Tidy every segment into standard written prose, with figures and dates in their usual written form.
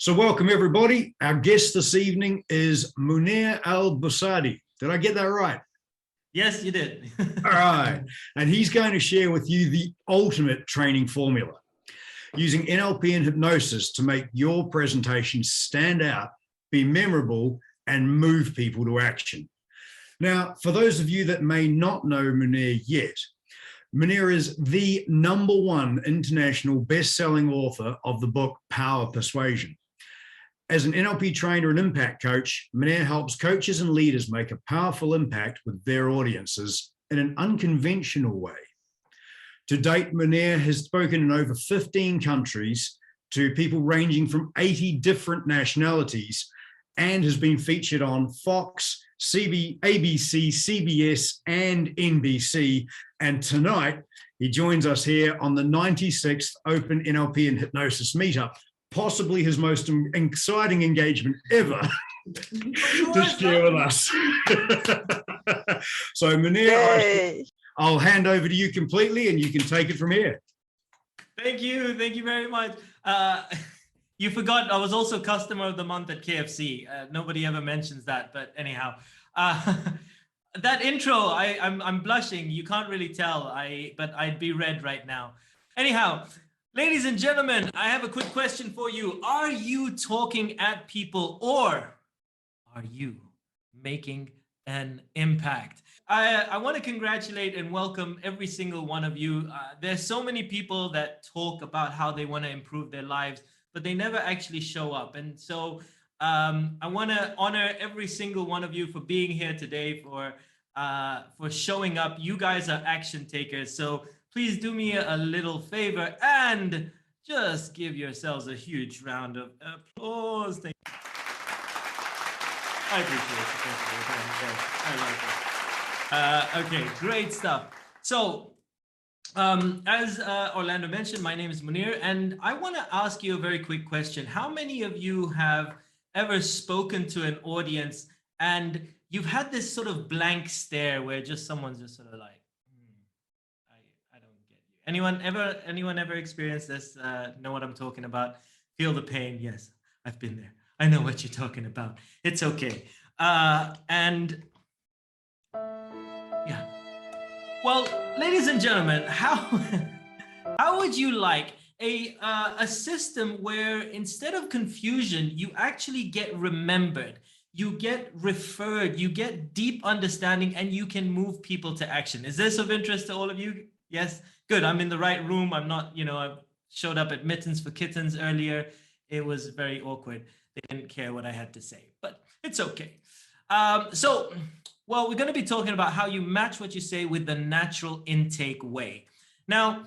So welcome everybody. Our guest this evening is Muneer Al-Busaidi. Did I get that right? Yes, you did. All right. And he's going to share with you the ultimate training formula, using NLP and hypnosis to make your presentation stand out, be memorable, and move people to action. Now, for those of you that may not know Muneer yet, Muneer is the #1 international best-selling author of the book Power Persuasion. As an NLP trainer and impact coach, Muneer helps coaches and leaders make a powerful impact with their audiences in an unconventional way. To date, Muneer has spoken in over 15 countries to people ranging from 80 different nationalities and has been featured on Fox, ABC, CBS, and NBC. And tonight, he joins us here on the 96th Open NLP and Hypnosis Meet Up, possibly his most exciting engagement ever to share with us. So Muneer, I'll hand over to you completely and you can take it from here. Thank you very much. You forgot I was also customer of the month at KFC. Nobody ever mentions that, but anyhow, that intro, I'm blushing. You can't really tell, but I'd be red right now. Anyhow, ladies and gentlemen, I have a quick question for you. Are you talking at people or are you making an impact? I want to congratulate and welcome every single one of you. There's so many people that talk about how they want to improve their lives, but they never actually show up. And so I want to honor every single one of you for being here today, for showing up. You guys are action takers. So please do me a little favor and just give yourselves a huge round of applause. Thank you. I appreciate it. I like it. Okay, great stuff. So as Orlando mentioned, my name is Muneer, and I want to ask you a very quick question. How many of you have ever spoken to an audience and you've had this sort of blank stare where someone's just sort of like, I don't get you. Anyone ever experienced this? Know what I'm talking about? Feel the pain? Yes, I've been there. I know what you're talking about. It's okay. And yeah. Well, ladies and gentlemen, how would you like a system where instead of confusion, you actually get remembered, you get referred, you get deep understanding, and you can move people to action? Is this of interest to all of you? Yes, good. I'm in the right room. I'm not, I showed up at Mittens for Kittens earlier. It was very awkward. They didn't care what I had to say, but it's okay. Well, we're going to be talking about how you match what you say with the natural intake way. Now,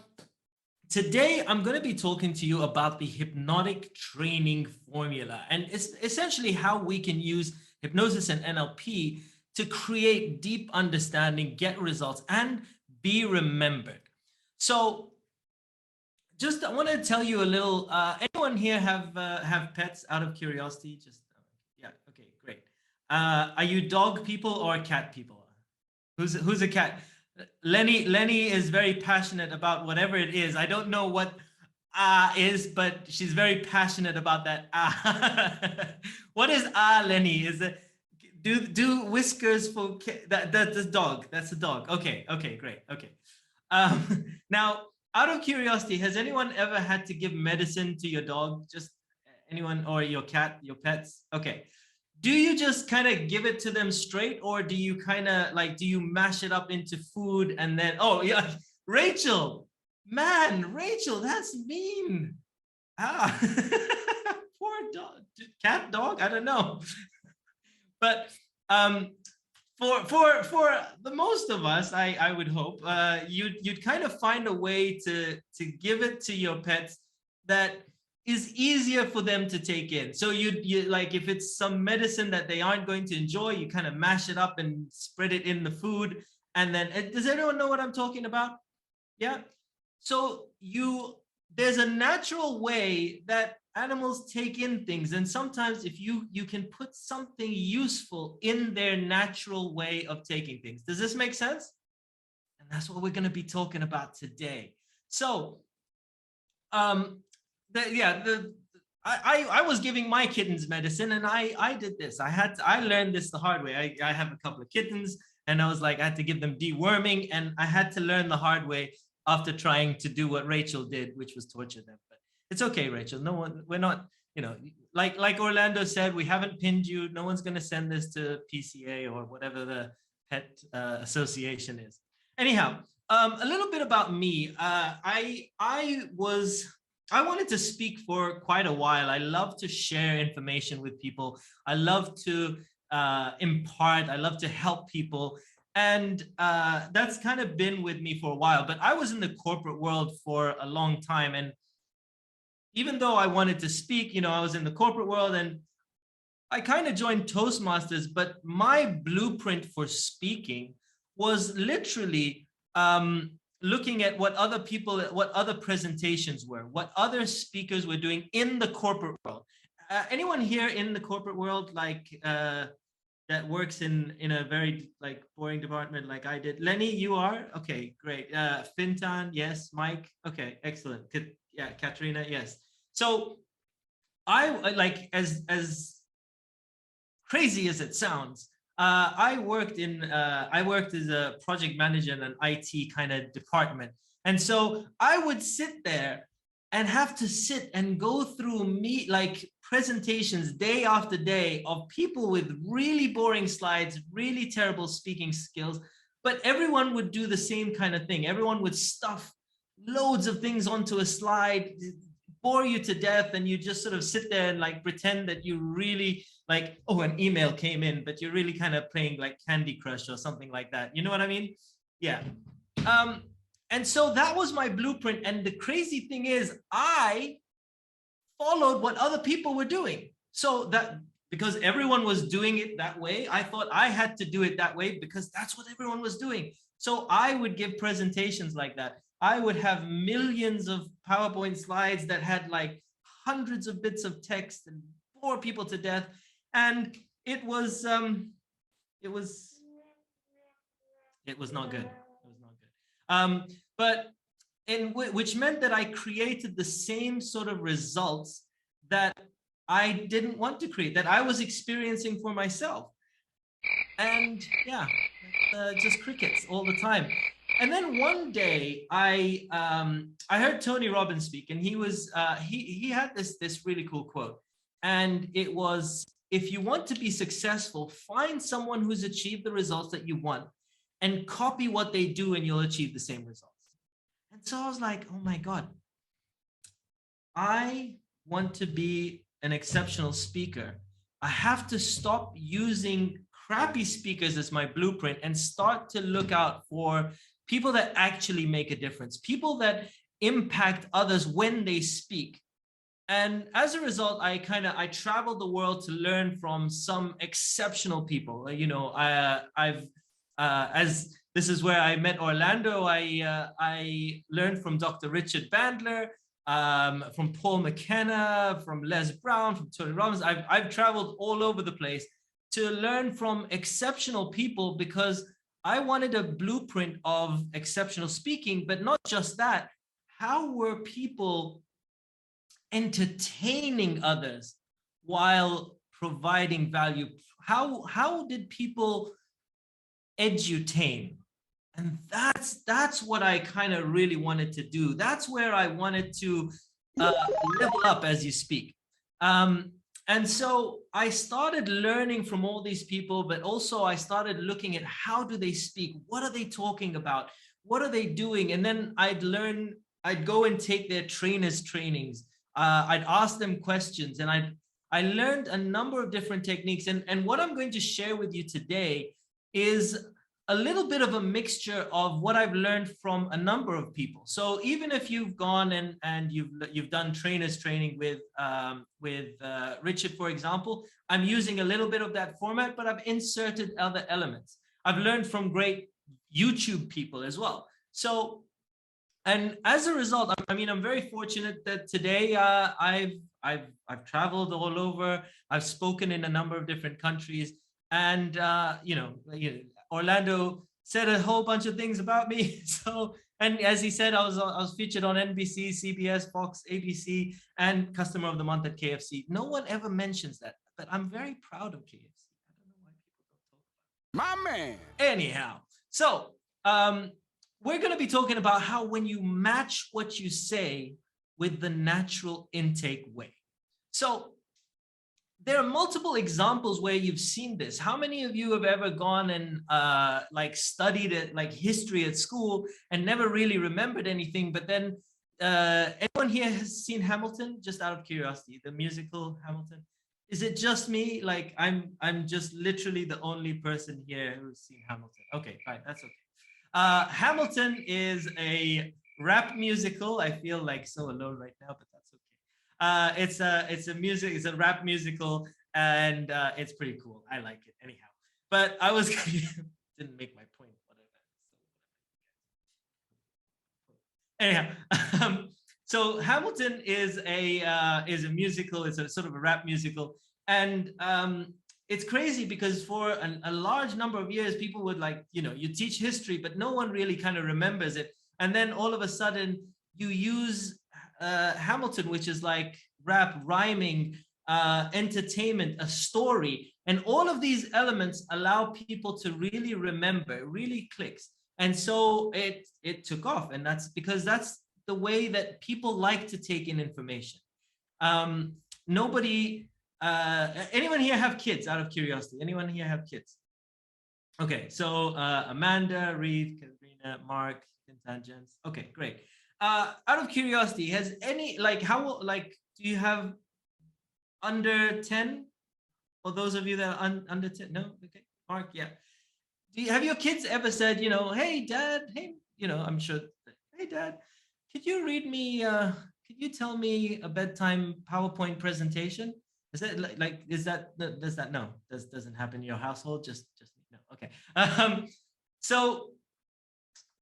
today, I'm going to be talking to you about the hypnotic training formula. And it's essentially how we can use hypnosis and NLP to create deep understanding, get results, and be remembered. So I want to tell you a little, anyone here have pets out of curiosity? Yeah, okay, great. Are you dog people or cat people? Who's a cat? Lenny is very passionate about whatever it is. I don't know what is, but she's very passionate about that. What is Lenny? Is it do whiskers for that's dog? That's a dog. Okay, great. Okay. Now, out of curiosity, has anyone ever had to give medicine to your dog? Just anyone, or your cat, your pets? Okay. Do you just kind of give it to them straight, or do you kind of do you mash it up into food and then, oh yeah, Rachel, man, Rachel, that's mean. Poor dog, cat, dog, I don't know. But for the most of us, I would hope you'd kind of find a way to give it to your pets that is easier for them to take in. So you like, if it's some medicine that they aren't going to enjoy, you kind of mash it up and spread it in the food. And then, does anyone know what I'm talking about? Yeah. So there's a natural way that animals take in things. And sometimes if you can put something useful in their natural way of taking things. Does this make sense? And that's what we're going to be talking about today. So, I was giving my kittens medicine, and I did this. I learned this the hard way. I have a couple of kittens, and I was like, I had to give them deworming, and I had to learn the hard way after trying to do what Rachel did, which was torture them. But it's okay, Rachel. No one, we're not, like Orlando said, we haven't pinned you. No one's going to send this to PCA or whatever the pet association is. Anyhow, a little bit about me. I wanted to speak for quite a while. I love to share information with people. I love to impart. I love to help people. And that's kind of been with me for a while. But I was in the corporate world for a long time. And even though I wanted to speak, I was in the corporate world, and I kind of joined Toastmasters. But my blueprint for speaking was literally looking at what other presentations were, what other speakers were doing in the corporate world. Anyone here in the corporate world, that works in a very boring department like I did? Lenny, you are? Okay, great. Fintan, yes. Mike, okay, excellent. Yeah, Katrina, yes. So I as crazy as it sounds, I worked as a project manager in an IT kind of department. And so I would sit there and have to sit and go through presentations day after day of people with really boring slides, really terrible speaking skills, but everyone would do the same kind of thing. Everyone would stuff loads of things onto a slide, bore you to death, and you just sort of sit there and pretend that you really an email came in, but you're really kind of playing Candy Crush or something like that. You know what I mean? Yeah. And so that was my blueprint. And the crazy thing is, I followed what other people were doing. So that because everyone was doing it that way, I thought I had to do it that way because that's what everyone was doing. So I would give presentations like that. I would have millions of PowerPoint slides that had hundreds of bits of text and bore people to death. And it was not good. It was not good. But which meant that I created the same sort of results that I didn't want to create, that I was experiencing for myself. And yeah, just crickets all the time. And then one day I heard Tony Robbins speak, and he had this really cool quote. And it was, if you want to be successful, find someone who's achieved the results that you want and copy what they do, and you'll achieve the same results. And so I was like, oh my God, I want to be an exceptional speaker. I have to stop using crappy speakers as my blueprint and start to look out for people that actually make a difference, people that impact others when they speak. And as a result, I traveled the world to learn from some exceptional people. As this is where I met Orlando, I learned from Dr. Richard Bandler, from Paul McKenna, from Les Brown, from Tony Robbins. I've traveled all over the place to learn from exceptional people because I wanted a blueprint of exceptional speaking, but not just that. How were people entertaining others while providing value? How did people edutain? And that's what I kind of really wanted to do. That's where I wanted to level up as you speak. And so I started learning from all these people, but also I started looking at how do they speak? What are they talking about? What are they doing? And then I'd go and take their trainers trainings. I'd ask them questions, and I learned a number of different techniques. And what I'm going to share with you today is a little bit of a mixture of what I've learned from a number of people. So even if you've gone and you've done trainers training with Richard, for example, I'm using a little bit of that format, but I've inserted other elements. I've learned from great YouTube people as well. So, and as a result, I mean, I'm very fortunate that today I've traveled all over. I've spoken in a number of different countries, and Orlando said a whole bunch of things about me. So And as he said, I was featured on NBC, CBS, Fox, ABC, and Customer of the Month at KFC. No one ever mentions that, but I'm very proud of KFC. I don't know why people don't talk about it. My man. Anyhow, so we're going to be talking about how when you match what you say with the natural intake way. So there are multiple examples where you've seen this. How many of you have ever gone and like studied it, like history at school, and never really remembered anything? But then anyone here has seen Hamilton? Just out of curiosity, the musical Hamilton. Is it just me? Like I'm just literally the only person here who's seen Hamilton. Okay, fine, that's okay. Hamilton is a rap musical. I feel like so alone right now, but that's okay. It's a rap musical, and it's pretty cool. I like it anyhow. But I was didn't make my point. Anyhow, so Hamilton is a musical. It's a sort of a rap musical, and it's crazy because for a large number of years, people would you teach history, but no one really kind of remembers it. And then all of a sudden, you use Hamilton, which is like rap, rhyming, entertainment, a story, and all of these elements allow people to really remember. It really clicks, and so it took off, and that's because that's the way that people like to take in information. Anyone here have kids? Out of curiosity, anyone here have kids? Okay, so Amanda, Reeve, Katrina, Mark, Tangents. Okay, great. Out of curiosity, has any do you have under 10? Or those of you that are under 10? No? Okay, Mark, yeah. Have your kids ever said, hey, Dad, hey, I'm sure, hey, Dad, could you read me, could you tell me a bedtime PowerPoint presentation? Is that no, doesn't happen in your household? Just no, okay.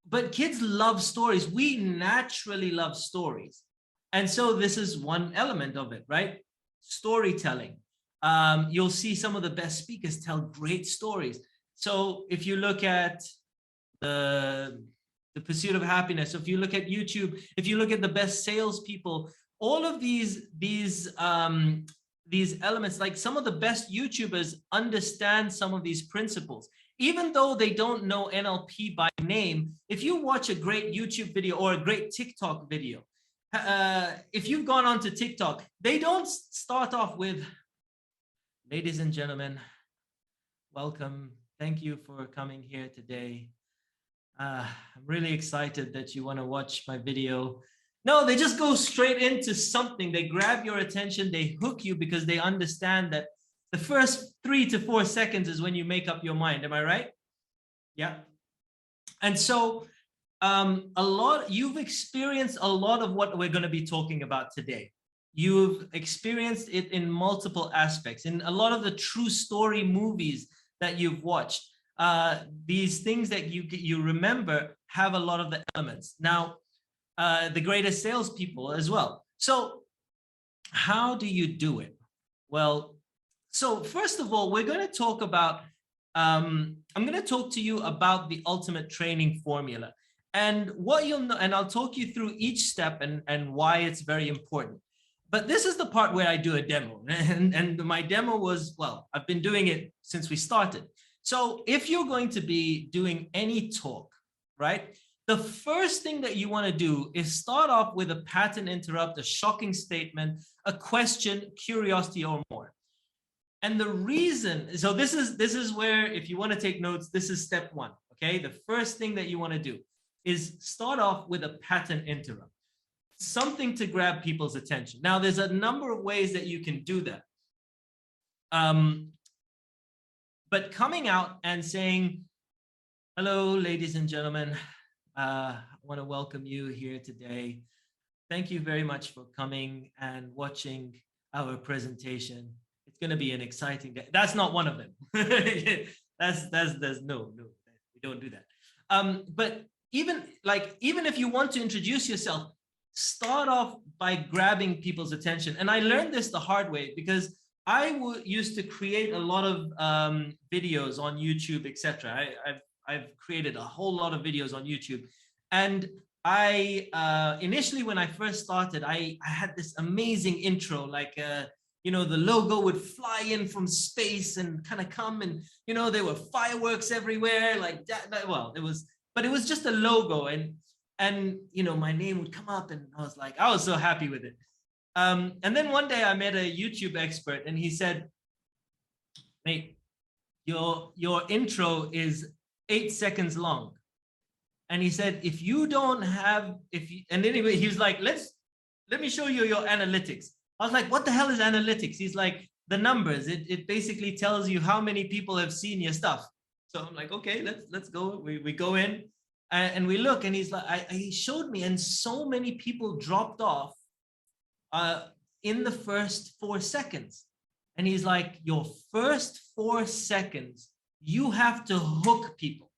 But kids love stories. We naturally love stories. And so this is one element of it, right? Storytelling. You'll see some of the best speakers tell great stories. So if you look at the Pursuit of Happiness, so if you look at YouTube, if you look at the best salespeople, all of these elements, like some of the best YouTubers understand some of these principles. Even though they don't know NLP by name, if you watch a great YouTube video or a great TikTok video, if you've gone onto TikTok, they don't start off with, ladies and gentlemen, welcome. Thank you for coming here today. I'm really excited that you want to watch my video. No, they just go straight into something. They grab your attention. They hook you because they understand that the first 3 to 4 seconds is when you make up your mind. Am I right? Yeah. And so you've experienced a lot of what we're going to be talking about today. You've experienced it in multiple aspects. In a lot of the true story movies that you've watched, these things that you remember have a lot of the elements. Now, the greatest salespeople as well. So how do you do it? Well, so first of all, we're going to talk about, I'm going to talk to you about the ultimate training formula. And what you'll know, and I'll talk you through each step and why it's very important. But this is the part where I do a demo. And my demo was, well, I've been doing it since we started. So if you're going to be doing any talk, right, the first thing that you want to do is start off with a pattern interrupt, a shocking statement, a question, curiosity, or more. And the reason, so this is where, if you want to take notes, this is step one, okay? The first thing that you want to do is start off with a pattern interrupt, something to grab people's attention. Now, there's a number of ways that you can do that. But coming out and saying, hello, ladies and gentlemen, I want to welcome you here today. Thank you very much for coming and watching our presentation. It's going to be an exciting day. That's not one of them. There's no, we don't do that. But even if you want to introduce yourself, start off by grabbing people's attention. And I learned this the hard way because I used to create a lot of videos on YouTube, etc. I've created a whole lot of videos on YouTube. And I initially, when I first started, I had this amazing intro, like you know, the logo would fly in from space and kind of come, and you know, there were fireworks everywhere, like that. Well, it was, but it was just a logo, and you know, my name would come up, and I was so happy with it. And then one day I met a YouTube expert, and he said, "Mate, your intro is 8 seconds long." And he said, if you don't have, and anyway, he was like, let me show you your analytics. I was like, what the hell is analytics? He's like, the numbers. It basically tells you how many people have seen your stuff. So I'm like, okay, let's go. We go in and we look, and he's like, he showed me, and so many people dropped off in the first 4 seconds. And he's like, your first 4 seconds, you have to hook people.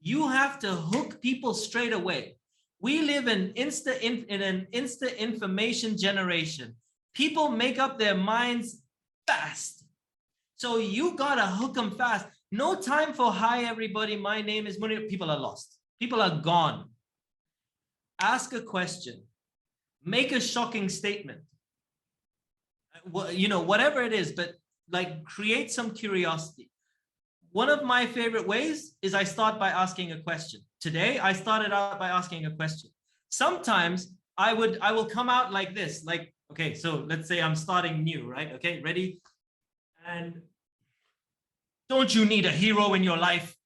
You have to hook people straight away. We live in an instant information generation. People make up their minds fast. So you gotta hook them fast. No time for hi everybody, my name is Muneer. People are lost. People are gone. Ask a question. Make a shocking statement. You know, whatever it is, but like create some curiosity. One of my favorite ways is I start by asking a question. Today, I started out by asking a question. Sometimes I will come out like this, like, okay, so let's say I'm starting new, right? Okay, ready? And don't you need a hero in your life?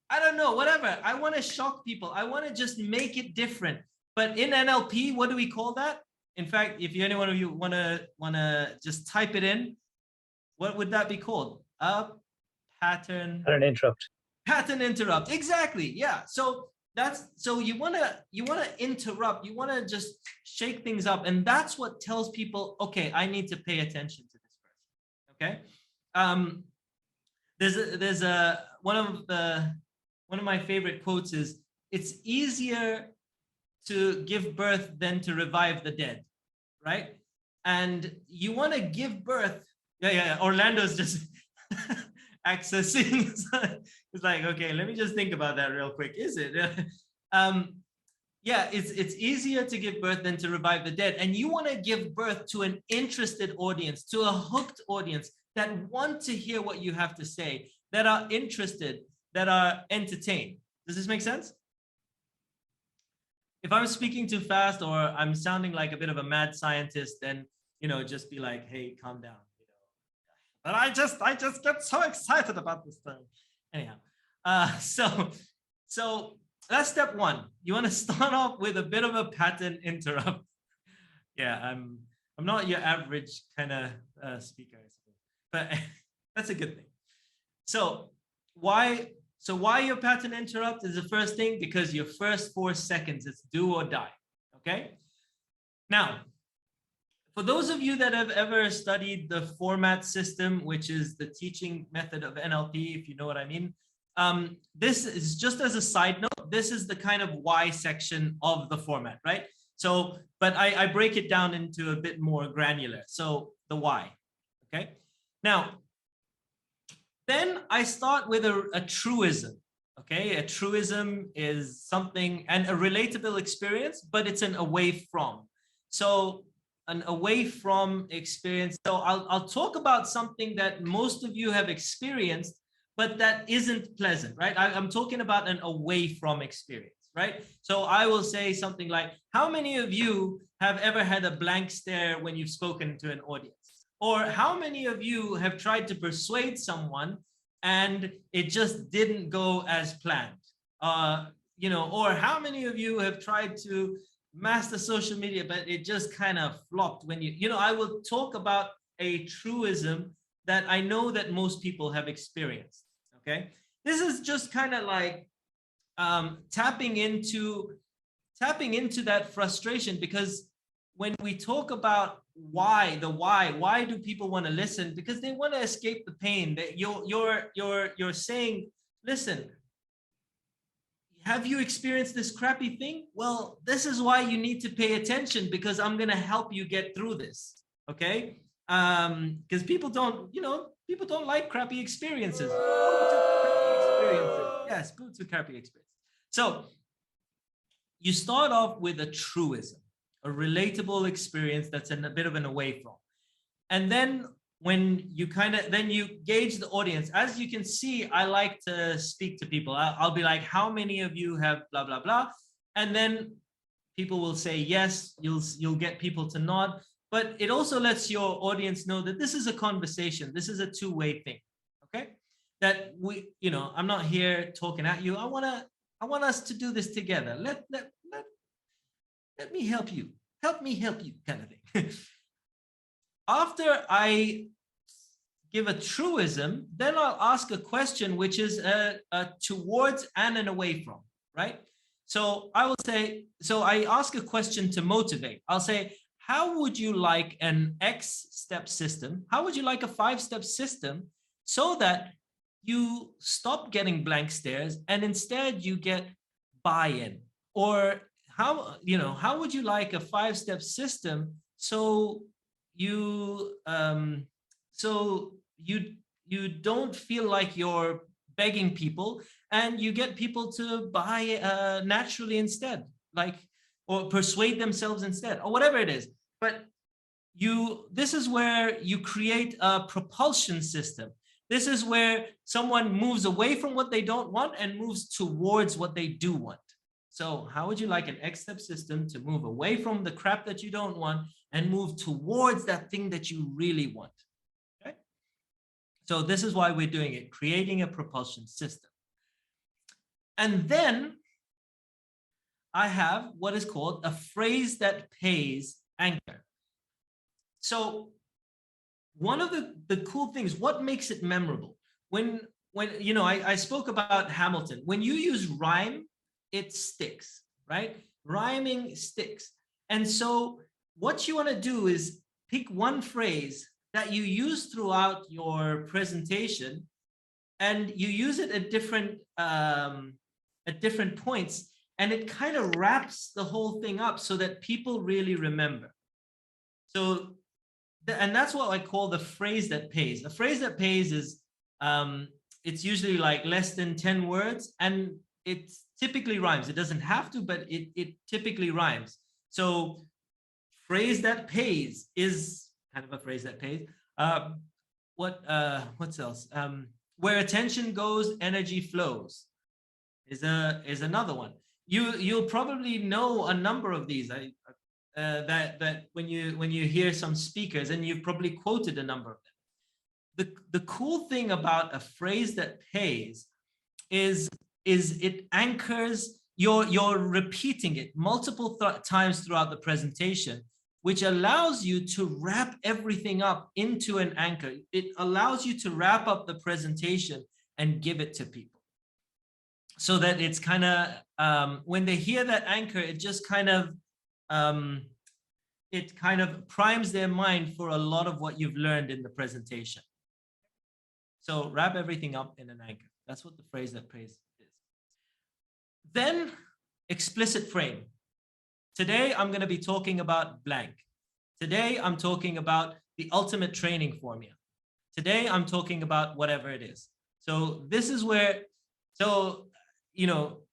I don't know, whatever. I want to shock people. I want to just make it different. But in NLP, what do we call that? In fact, if any one of you wanna just type it in, what would that be called? Pattern interrupt. Pattern interrupt. Exactly. Yeah. So you wanna interrupt. You wanna just shake things up, and that's what tells people, okay, I need to pay attention to this person. Okay. There's one of my favorite quotes is, it's easier to give birth than to revive the dead, right? And you want to give birth. Yeah. Orlando's just accessing. It's like, okay, let me just think about that real quick. Is it? Yeah, it's easier to give birth than to revive the dead. And you want to give birth to an interested audience, to a hooked audience that want to hear what you have to say, that are interested, that are entertained. Does this make sense? If I'm speaking too fast or I'm sounding like a bit of a mad scientist, then, you know, just be like, hey, calm down. You know, but I just get so excited about this thing. Anyhow, so that's step one. You want to start off with a bit of a pattern interrupt. Yeah, I'm not your average kind of speaker, I suppose, but that's a good thing. So why your pattern interrupt is the first thing, because your first 4 seconds, it's do or die. Okay. Now, for those of you that have ever studied the format system, which is the teaching method of NLP, if you know what I mean, this is just as a side note, this is the kind of why section of the format, right? So, but I break it down into a bit more granular. So the why, okay? Now, then I start with a truism, okay? A truism is something, and a relatable experience, but it's an away from. So an away from experience. So I'll talk about something that most of you have experienced, but that isn't pleasant, right? I'm talking about an away from experience, right? So I will say something like, how many of you have ever had a blank stare when you've spoken to an audience? Or how many of you have tried to persuade someone and it just didn't go as planned? You know, or how many of you have tried to master social media, but it just kind of flopped when you know, I will talk about a truism that I know that most people have experienced, okay? This is just kind of like tapping into that frustration, because when we talk about why do people want to listen? Because they want to escape the pain. That you're saying, listen, have you experienced this crappy thing? Well, this is why you need to pay attention, because I'm going to help you get through this. Okay. Because people don't like crappy experiences. Yes, go to crappy experience. So you start off with a truism, a relatable experience that's in a bit of an away from. And then when you then you gauge the audience. As you can see, I like to speak to people. I'll be like, how many of you have blah, blah, blah? And then people will say yes, you'll get people to nod. But it also lets your audience know that this is a conversation. This is a two-way thing, okay? That I'm not here talking at you. I want us to do this together. Let me help you. Help me help you, kind of thing. After I give a truism, then I'll ask a question, which is a towards and an away from, right? So I will say, so I ask a question to motivate. I'll say, how would you like an X-step system? How would you like a 5-step system so that you stop getting blank stares and instead you get buy-in? Or how would you like a 5-step system so you don't feel like you're begging people and you get people to buy naturally instead, or persuade themselves instead, or whatever it is. But this is where you create a propulsion system. This is where someone moves away from what they don't want and moves towards what they do want. So how would you like an X-step system to move away from the crap that you don't want and move towards that thing that you really want? Okay. So this is why we're doing it, creating a propulsion system. And then I have what is called a phrase that pays anchor. So one of the cool things, what makes it memorable? When I spoke about Hamilton. When you use rhyme, it sticks, right? Rhyming sticks. And so what you want to do is pick one phrase that you use throughout your presentation, and you use it at different points, and it kind of wraps the whole thing up so that people really remember. So, and that's what I call the phrase that pays. A phrase that pays is, it's usually like less than 10 words, and it typically rhymes. It doesn't have to, but it typically rhymes. So phrase that pays is kind of a phrase that pays. What's else? Where attention goes, energy flows is another one. You'll probably know a number of these. That when you hear some speakers, and you've probably quoted a number of them. The cool thing about a phrase that pays is it anchors. You're repeating it multiple times throughout the presentation, which allows you to wrap everything up into an anchor. It allows you to wrap up the presentation and give it to people, so that it's kind of when they hear that anchor, it just kind of primes their mind for a lot of what you've learned in the presentation. So wrap everything up in an anchor. That's what the phrase that pays is. Then explicit frame. Today, I'm going to be talking about blank. Today, I'm talking about the ultimate training formula. Today, I'm talking about whatever it is. So this is where,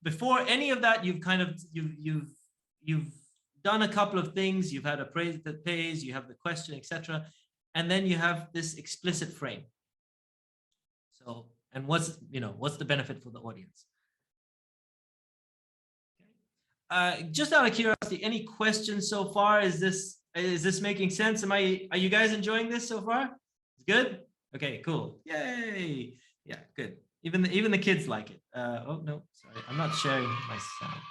before any of that, you've done a couple of things. You've had a phrase that pays, you have the question, etc. And then you have this explicit frame. So, and what's the benefit for the audience? Just out of curiosity, any questions so far? Is this making sense? Are you guys enjoying this so far? It's good? Okay, cool. Yay. Yeah, good. Even the kids like it. Oh no, sorry, I'm not sharing my sound.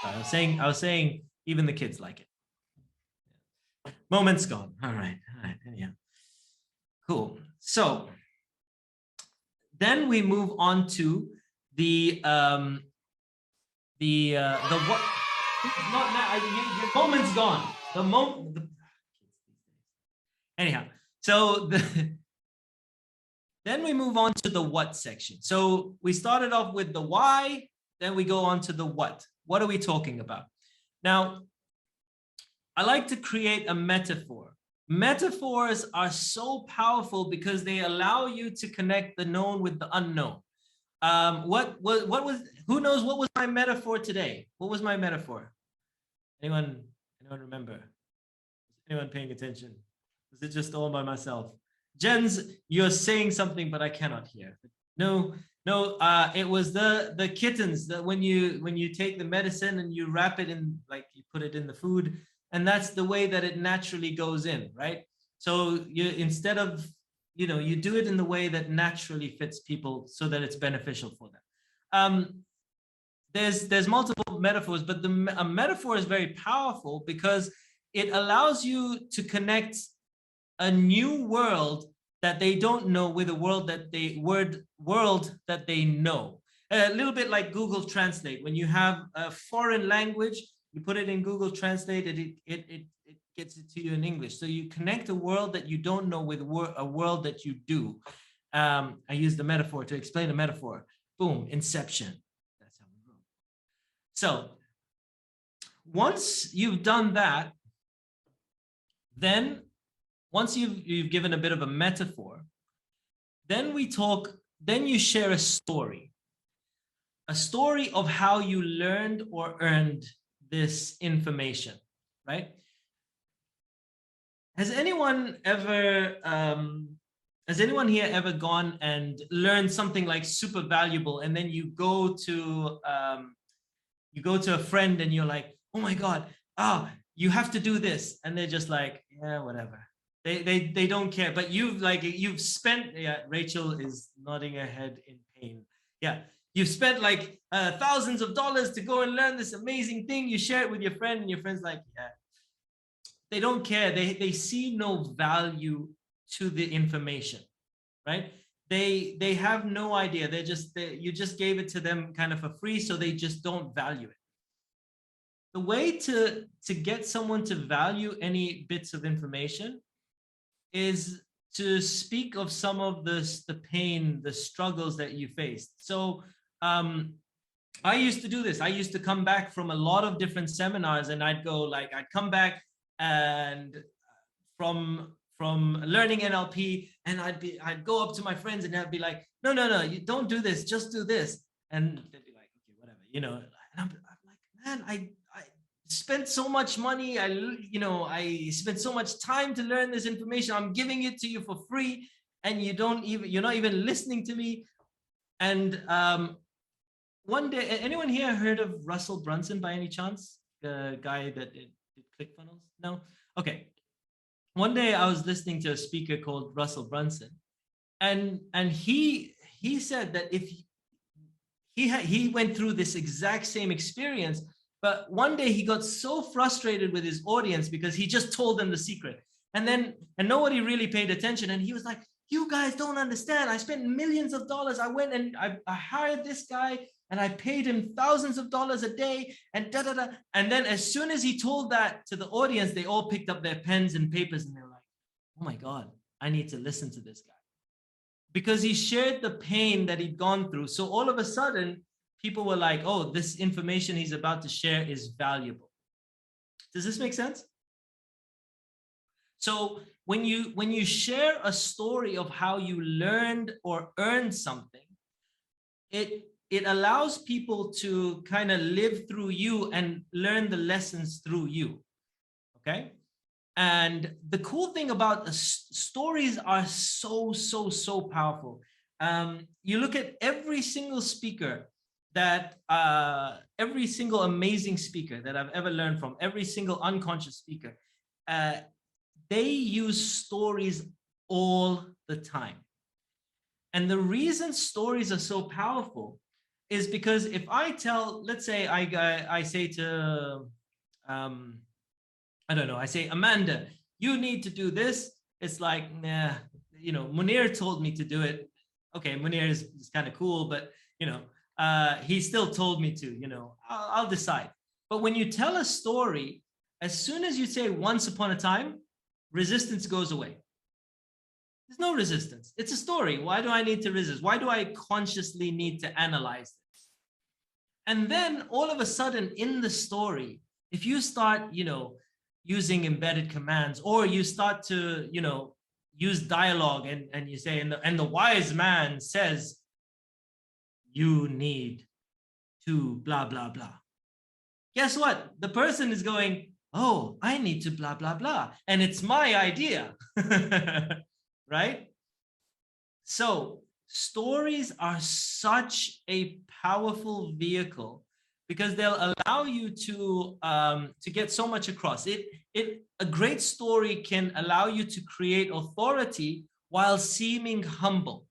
I was saying even the kids like it. Moment's gone. All right. Yeah. Cool. So then we move on to the what? Not now. Your moment's gone. The moment. Anyhow, so then we move on to the what section. So we started off with the why, then we go on to the what. What are we talking about? Now, I like to create a metaphor. Metaphors are so powerful because they allow you to connect the known with the unknown. Who knows what was my metaphor today? What was my metaphor? Anyone remember? Anyone paying attention? Was it just all by myself? Jens, you're saying something, but I cannot hear. No, it was the kittens that when you take the medicine and you wrap it in, like you put it in the food, and that's the way that it naturally goes in, right? So you, instead of, you do it in the way that naturally fits people so that it's beneficial for them. There's multiple metaphors, but a metaphor is very powerful because it allows you to connect a new world that they don't know with a world that they know. A little bit like Google Translate. When you have a foreign language, you put it in Google Translate, it gets it to you in English. So you connect a world that you don't know with a world that you do. I use the metaphor to explain a metaphor. Boom, Inception. That's how we go. So once you've done that, then once you've given a bit of a metaphor, then you share a story of how you learned or earned this information, right? Has anyone here ever gone and learned something like super valuable, and then you go to a friend and you're like, oh my God, you have to do this, and they're just like, yeah, whatever. They don't care, but you've spent, yeah, Rachel is nodding her head in pain. Yeah, you've spent like thousands of dollars to go and learn this amazing thing. You share it with your friend, and your friend's like, yeah, they don't care. They see no value to the information, right? They have no idea. You just gave it to them kind of for free, so they just don't value it. The way to get someone to value any bits of information is to speak of some of the pain, the struggles that you faced. So I used to do this. I used to come back from a lot of different seminars, and I'd come back and from learning NLP, and I'd go up to my friends and I'd be like, no, you don't do this, just do this. And they'd be like, okay, whatever, and I'm like, man, I spent so much money. I spent so much time to learn this information. I'm giving it to you for free, and you're not even listening to me. And one day, anyone here heard of Russell Brunson by any chance? The guy that did ClickFunnels? No? Okay. One day I was listening to a speaker called Russell Brunson, and he said that if he went through this exact same experience, but one day he got so frustrated with his audience because he just told them the secret, and nobody really paid attention, and he was like, you guys don't understand. I spent millions of dollars. I went and I hired this guy, and I paid him thousands of dollars a day, and da-da-da. And then as soon as he told that to the audience, they all picked up their pens and papers, and they're like, oh my God, I need to listen to this guy. Because he shared the pain that he'd gone through. So all of a sudden, people were like, oh, this information he's about to share is valuable. Does this make sense? So when you share a story of how you learned or earned something, it allows people to kind of live through you and learn the lessons through you, okay? And the cool thing about stories are so powerful. You look at every single speaker every single amazing speaker that I've ever learned from, every single unconscious speaker, they use stories all the time. And the reason stories are so powerful is because if I tell, let's say I say to, I don't know, I say, Amanda, you need to do this. It's like, nah, Muneer told me to do it. Okay, Muneer is kind of cool, but, he still told me to, I'll decide. But when you tell a story, as soon as you say once upon a time, resistance goes away. There's no resistance. It's a story. Why do I need to resist? Why do I consciously need to analyze this? And then all of a sudden in the story, if you start, using embedded commands, or you start to, use dialogue and you say, and the wise man says, you need to blah, blah, blah. Guess what? The person is going, oh, I need to blah, blah, blah. And it's my idea, right? So stories are such a powerful vehicle because they'll allow you to get so much across. A great story can allow you to create authority while seeming humble,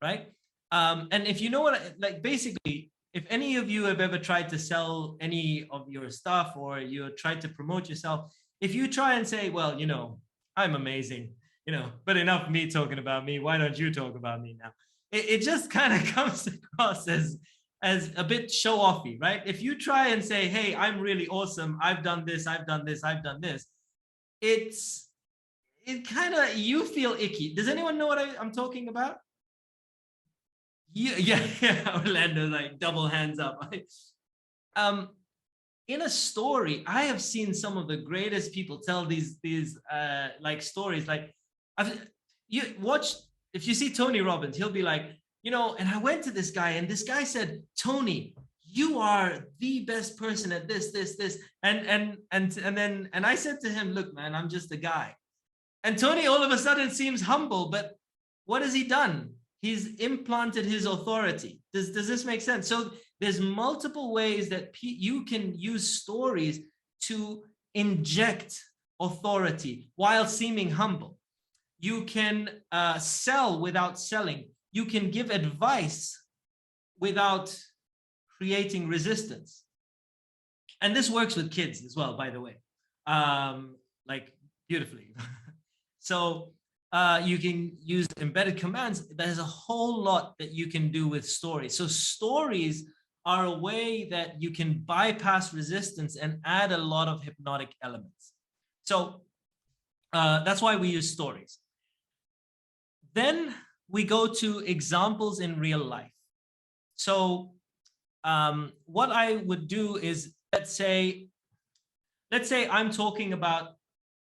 right? And if you know what, like basically, if any of you have ever tried to sell any of your stuff or you tried to promote yourself, if you try and say, well, you know, I'm amazing, you know, but enough of me talking about me. Why don't you talk about me now? It just kind of comes across as a bit show-offy, right? If you try and say, hey, I'm really awesome, I've done this, I've done this, I've done this, it kind of, you feel icky. Does anyone know what I'm talking about? Yeah. Orlando, like double hands up. In a story, I have seen some of the greatest people tell these like stories. Like, if you see Tony Robbins, he'll be like, you know, and I went to this guy, and this guy said, Tony, you are the best person at this, and I said to him, look, man, I'm just a guy. And Tony all of a sudden seems humble, but what has he done? He's implanted his authority. Does this make sense? So there's multiple ways that you can use stories to inject authority while seeming humble. You can sell without selling. You can give advice without creating resistance. And this works with kids as well, by the way, like beautifully. So you can use embedded commands. There's a whole lot that you can do with stories. So stories are a way that you can bypass resistance and add a lot of hypnotic elements. So that's why we use stories. Then we go to examples in real life. So what I would do is, let's say I'm talking about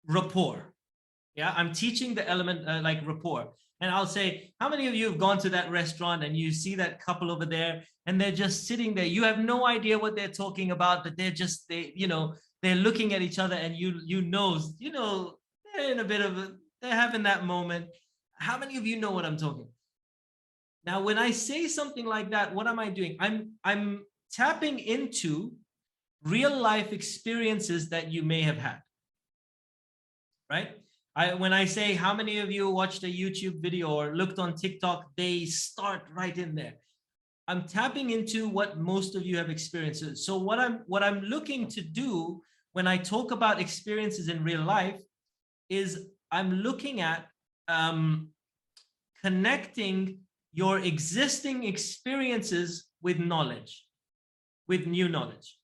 rapport. Yeah, I'm teaching the element like rapport. And I'll say, how many of you have gone to that restaurant and you see that couple over there and they're just sitting there? You have no idea what they're talking about, but they're looking at each other, and you know, they're in a bit of they're having that moment. How many of you know what I'm talking about? Now, when I say something like that, what am I doing? I'm tapping into real life experiences that you may have had, right? When I say, how many of you watched a YouTube video or looked on TikTok, they start right in there. I'm tapping into what most of you have experienced. So what I'm looking to do when I talk about experiences in real life is I'm looking at connecting your existing experiences with knowledge, with new knowledge,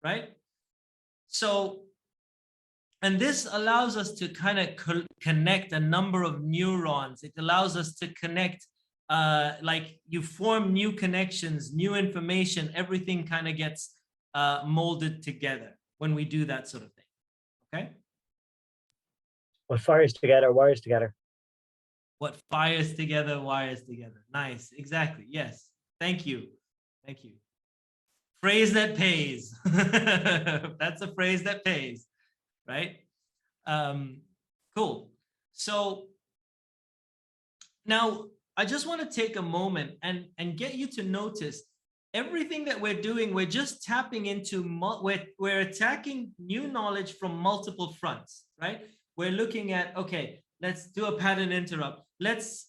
right? So, and this allows us to kind of connect a number of neurons. It allows us to connect, like you form new connections, new information, everything kind of gets molded together when we do that sort of thing, okay? What fires together, wires together. What fires together, wires together. Nice, exactly, yes. Thank you, thank you. Phrase that pays. That's a phrase that pays. Right? Cool. So now I just want to take a moment and get you to notice everything that we're doing. We're just tapping into, we're attacking new knowledge from multiple fronts, right? We're looking at, okay, let's do a pattern interrupt. Let's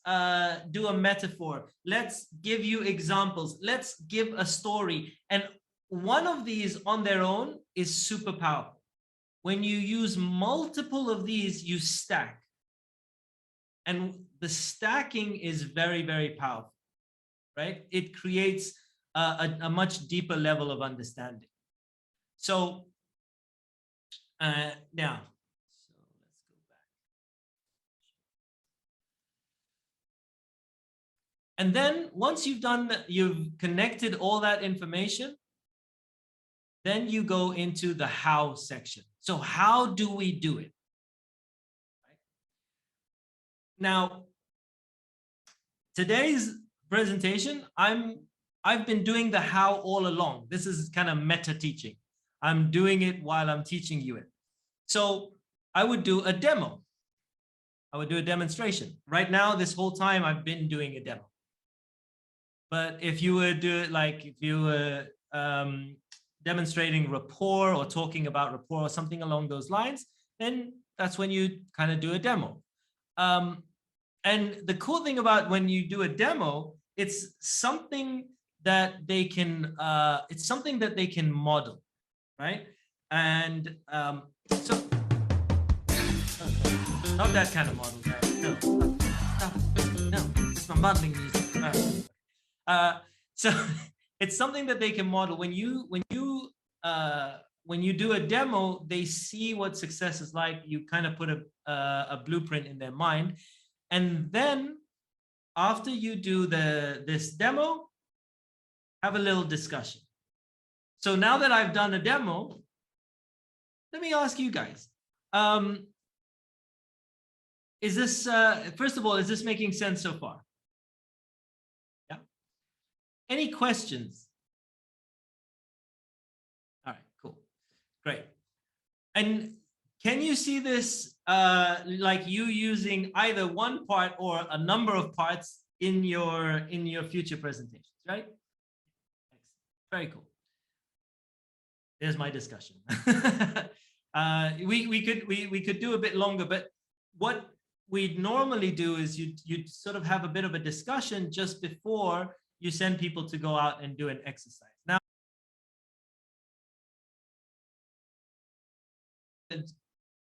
do a metaphor. Let's give you examples. Let's give a story. And one of these on their own is super powerful. When you use multiple of these, you stack. And the stacking is very, very powerful, right? It creates a much deeper level of understanding. So now, so let's go back. And then once you've done that, you've connected all that information, then you go into the how section. So how do we do it? Right? Now, today's presentation, I'm I've been doing the how all along. This is kind of meta teaching. I'm doing it while I'm teaching you it. So I would do a demo. I would do a demonstration. Right now, this whole time, I've been doing a demo. But if you would do it like if you were demonstrating rapport or talking about rapport or something along those lines, then that's when you kind of do a demo. And the cool thing about when you do a demo, it's something that they can model, right? And so not that kind of model, guys. No, stop. No, it's not modeling music. So it's something that they can model. When you do a demo, they see what success is like. You kind of put a blueprint in their mind, and then after you do this demo, have a little discussion. So now that I've done a demo, let me ask you guys. Is this, first of all, is this making sense so far? Yeah. Any questions? All right, cool. Great. And can you see this like you using either one part or a number of parts in your future presentations, right? Very cool. There's my discussion. We could do a bit longer, but what we'd normally do is you'd sort of have a bit of a discussion just before you send people to go out and do an exercise. Now,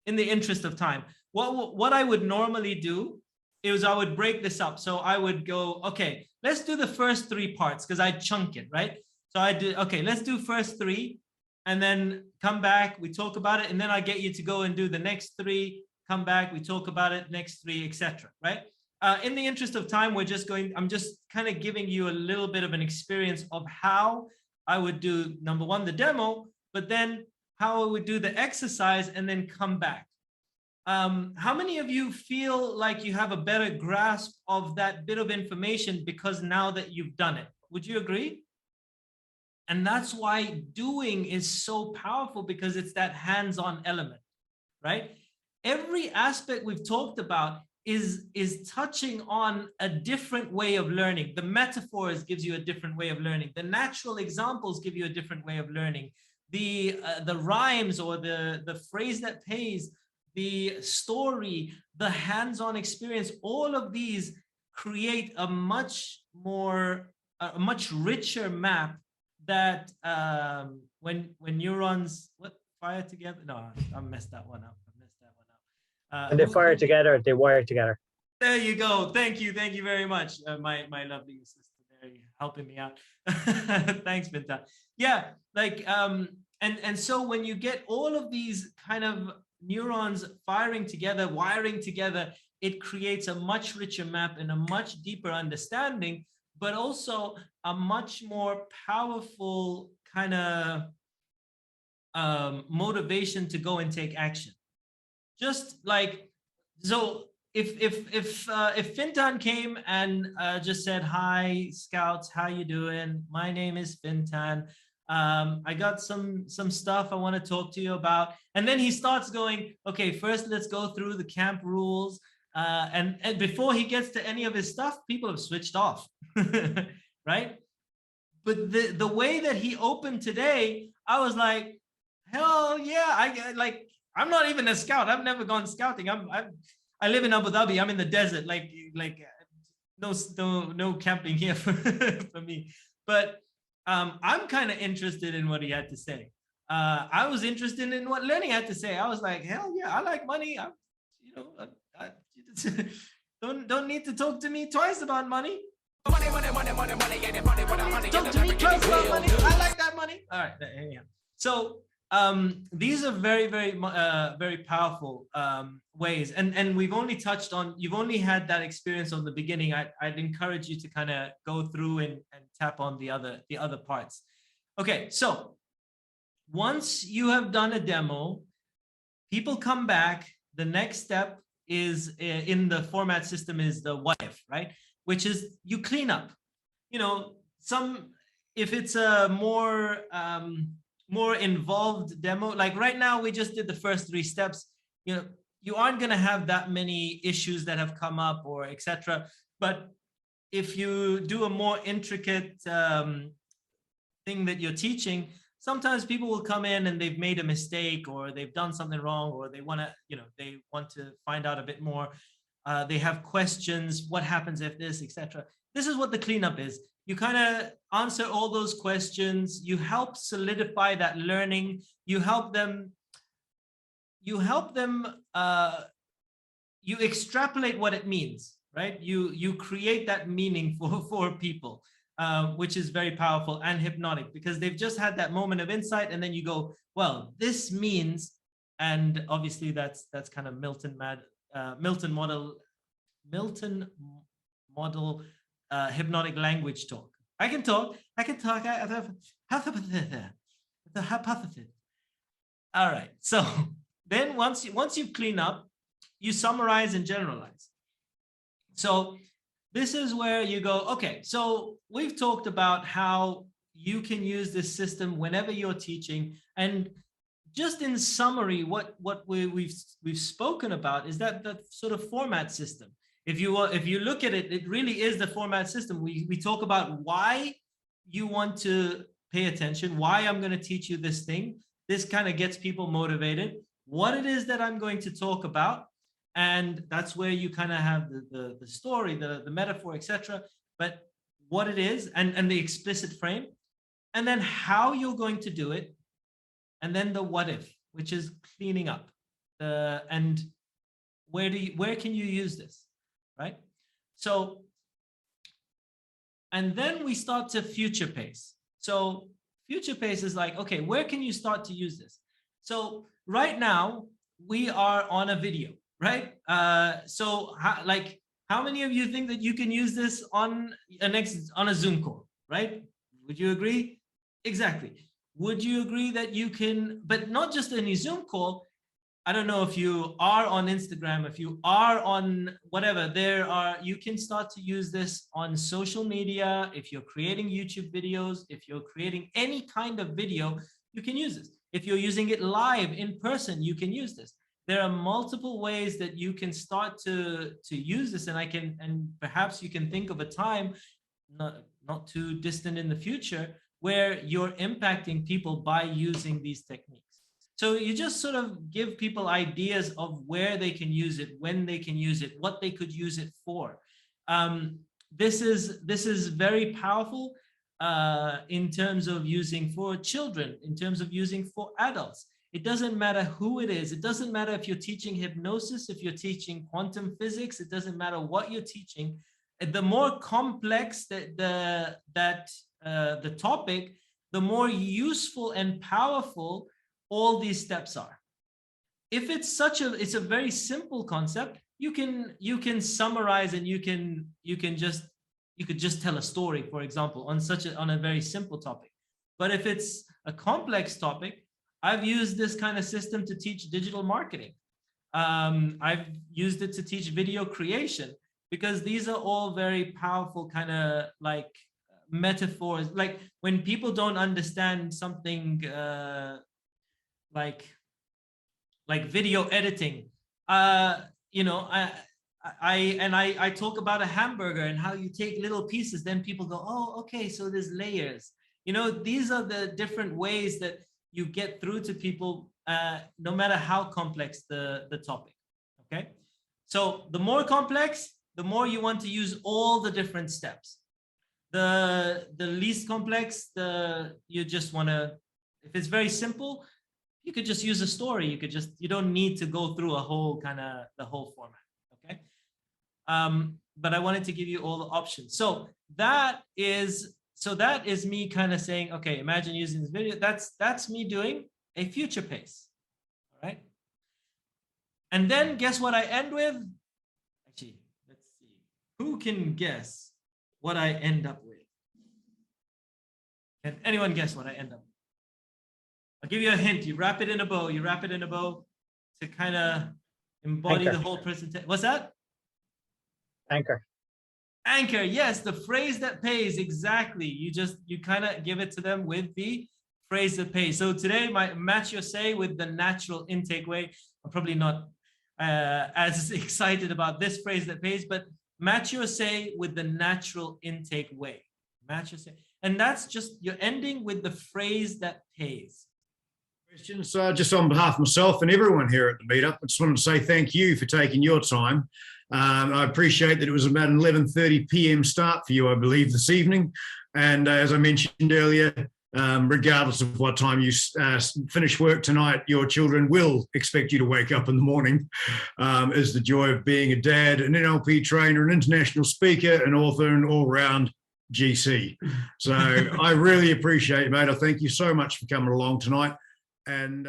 in the interest of time, what I would normally do is I would break this up. So I would go, okay, let's do the first 3 parts because I chunk it, right? So I do, okay, let's do first 3 and then come back, we talk about it, and then I get you to go and do the next 3, come back, we talk about it, next 3, etc. Right? In the interest of time, I'm just kind of giving you a little bit of an experience of how I would do, number 1, the demo, but then how I would do the exercise and then come back. How many of you feel like you have a better grasp of that bit of information because now that you've done it? Would you agree? And that's why doing is so powerful, because it's that hands-on element, right? Every aspect we've talked about is touching on a different way of learning. The metaphors gives you a different way of learning. The natural examples give you a different way of learning. The rhymes or the phrase that pays, the story, the hands-on experience, all of these create a much richer map that when neurons fire together. No, I messed that one up. And they fire together, they wire together. There you go. Thank you very much, my lovely assistant there, helping me out. Thanks, Binta. Yeah, like and so when you get all of these kind of neurons firing together, wiring together, it creates a much richer map and a much deeper understanding, but also a much more powerful kind of motivation to go and take action. Just like, so if Fintan came and just said, "Hi, Scouts, how you doing? My name is Fintan. I got some stuff I want to talk to you about." And then he starts going, "Okay, first let's go through the camp rules." And before he gets to any of his stuff, people have switched off, right? But the way that he opened today, I was like, hell yeah! I'm not even a scout. I've never gone scouting. I live in Abu Dhabi. I'm in the desert. Like no camping here for me. But I'm kind of interested in what he had to say. I was interested in what Lenny had to say. I was like, hell yeah, I like money. Don't need to talk to me twice about money. Money. Talk to me twice about money. I like that money. All right. Anyhow. So these are very, very, very powerful ways. And we've only touched on, you've only had that experience on the beginning. I'd encourage you to kind of go through and tap on the other parts. Okay, so once you have done a demo, people come back. The next step is in the format system is the what if, right? Which is you clean up. You know, if it's a more involved demo, like right now we just did the first 3 steps, you know, you aren't going to have that many issues that have come up or etc. But if you do a more intricate thing that you're teaching, sometimes people will come in and they've made a mistake or they've done something wrong, or they want to, you know, they want to find out a bit more. They have questions. What happens if this, etc. This is what the cleanup is. You kind of answer all those questions. You help solidify that learning. You help them. You extrapolate what it means, right? You create that meaning for people, which is very powerful and hypnotic, because they've just had that moment of insight, and then you go, well, this means, and obviously that's kind of Milton model hypnotic language talk. I can talk. I have the hypothesis. All right. So then once you clean up, you summarize and generalize. So this is where you go, okay, so we've talked about how you can use this system whenever you're teaching. And just in summary, what we've spoken about is that sort of format system. If you look at it, it really is the format system. We talk about why you want to pay attention, why I'm going to teach you this thing. This kind of gets people motivated, what it is that I'm going to talk about. And that's where you kind of have the story, the metaphor, etc. But what it is, and the explicit frame, and then how you're going to do it, and then the what if, which is cleaning up, and where can you use this, right? So, and then we start to future pace. So future pace is like, okay, where can you start to use this? So right now we are on a video, right? So how many of you think that you can use this on a Zoom call, right? Would you agree? Exactly. Would you agree that you can, but not just any Zoom call? I don't know if you are on Instagram, if you are on whatever, you can start to use this on social media. If you're creating YouTube videos, if you're creating any kind of video, you can use this. If you're using it live in person, you can use this. There are multiple ways that you can start to use this, and perhaps you can think of a time not too distant in the future where you're impacting people by using these techniques. So you just sort of give people ideas of where they can use it, when they can use it, what they could use it for. This is very powerful in terms of using for children, in terms of using for adults. It doesn't matter who it is. It doesn't matter if you're teaching hypnosis, if you're teaching quantum physics. It doesn't matter what you're teaching. The more complex the topic, the more useful and powerful all these steps are. If it's a very simple concept, you can summarize, and you could just tell a story, for example, on a very simple topic. But if it's a complex topic, I've used this kind of system to teach digital marketing. I've used it to teach video creation, because these are all very powerful kind of like metaphors. Like when people don't understand something like video editing, you know, I talk about a hamburger and how you take little pieces, then people go, oh, okay, so there's layers. You know, these are the different ways that you get through to people, no matter how complex the topic. Okay, so the more complex, the more you want to use all the different steps. The least complex, you just want to, if it's very simple, you could just use a story. You don't need to go through the whole format. Okay. But I wanted to give you all the options. So that is me kind of saying, okay, imagine using this video. That's me doing a future pace. All right. And then guess what I end with? Actually, let's see. Who can guess what I end up with? Can anyone guess what I end up with? I'll give you a hint. You wrap it in a bow. You wrap it in a bow to kind of embody the whole presentation. What's that? Anchor. Anchor, yes, the phrase that pays, exactly. You kind of give it to them with the phrase that pays. So today, my match your say with the natural intake way. I'm probably not as excited about this phrase that pays, but match your say with the natural intake way. Match your say. And that's just, you're ending with the phrase that pays. Questions, just on behalf of myself and everyone here at the meetup, I just wanted to say thank you for taking your time. I appreciate that it was about an 11:30 p.m. start for you, I believe, this evening. And as I mentioned earlier, regardless of what time you finish work tonight, your children will expect you to wake up in the morning. Is the joy of being a dad, an NLP trainer, an international speaker, an author, and all-round GC. So I really appreciate it, mate. I thank you so much for coming along tonight. And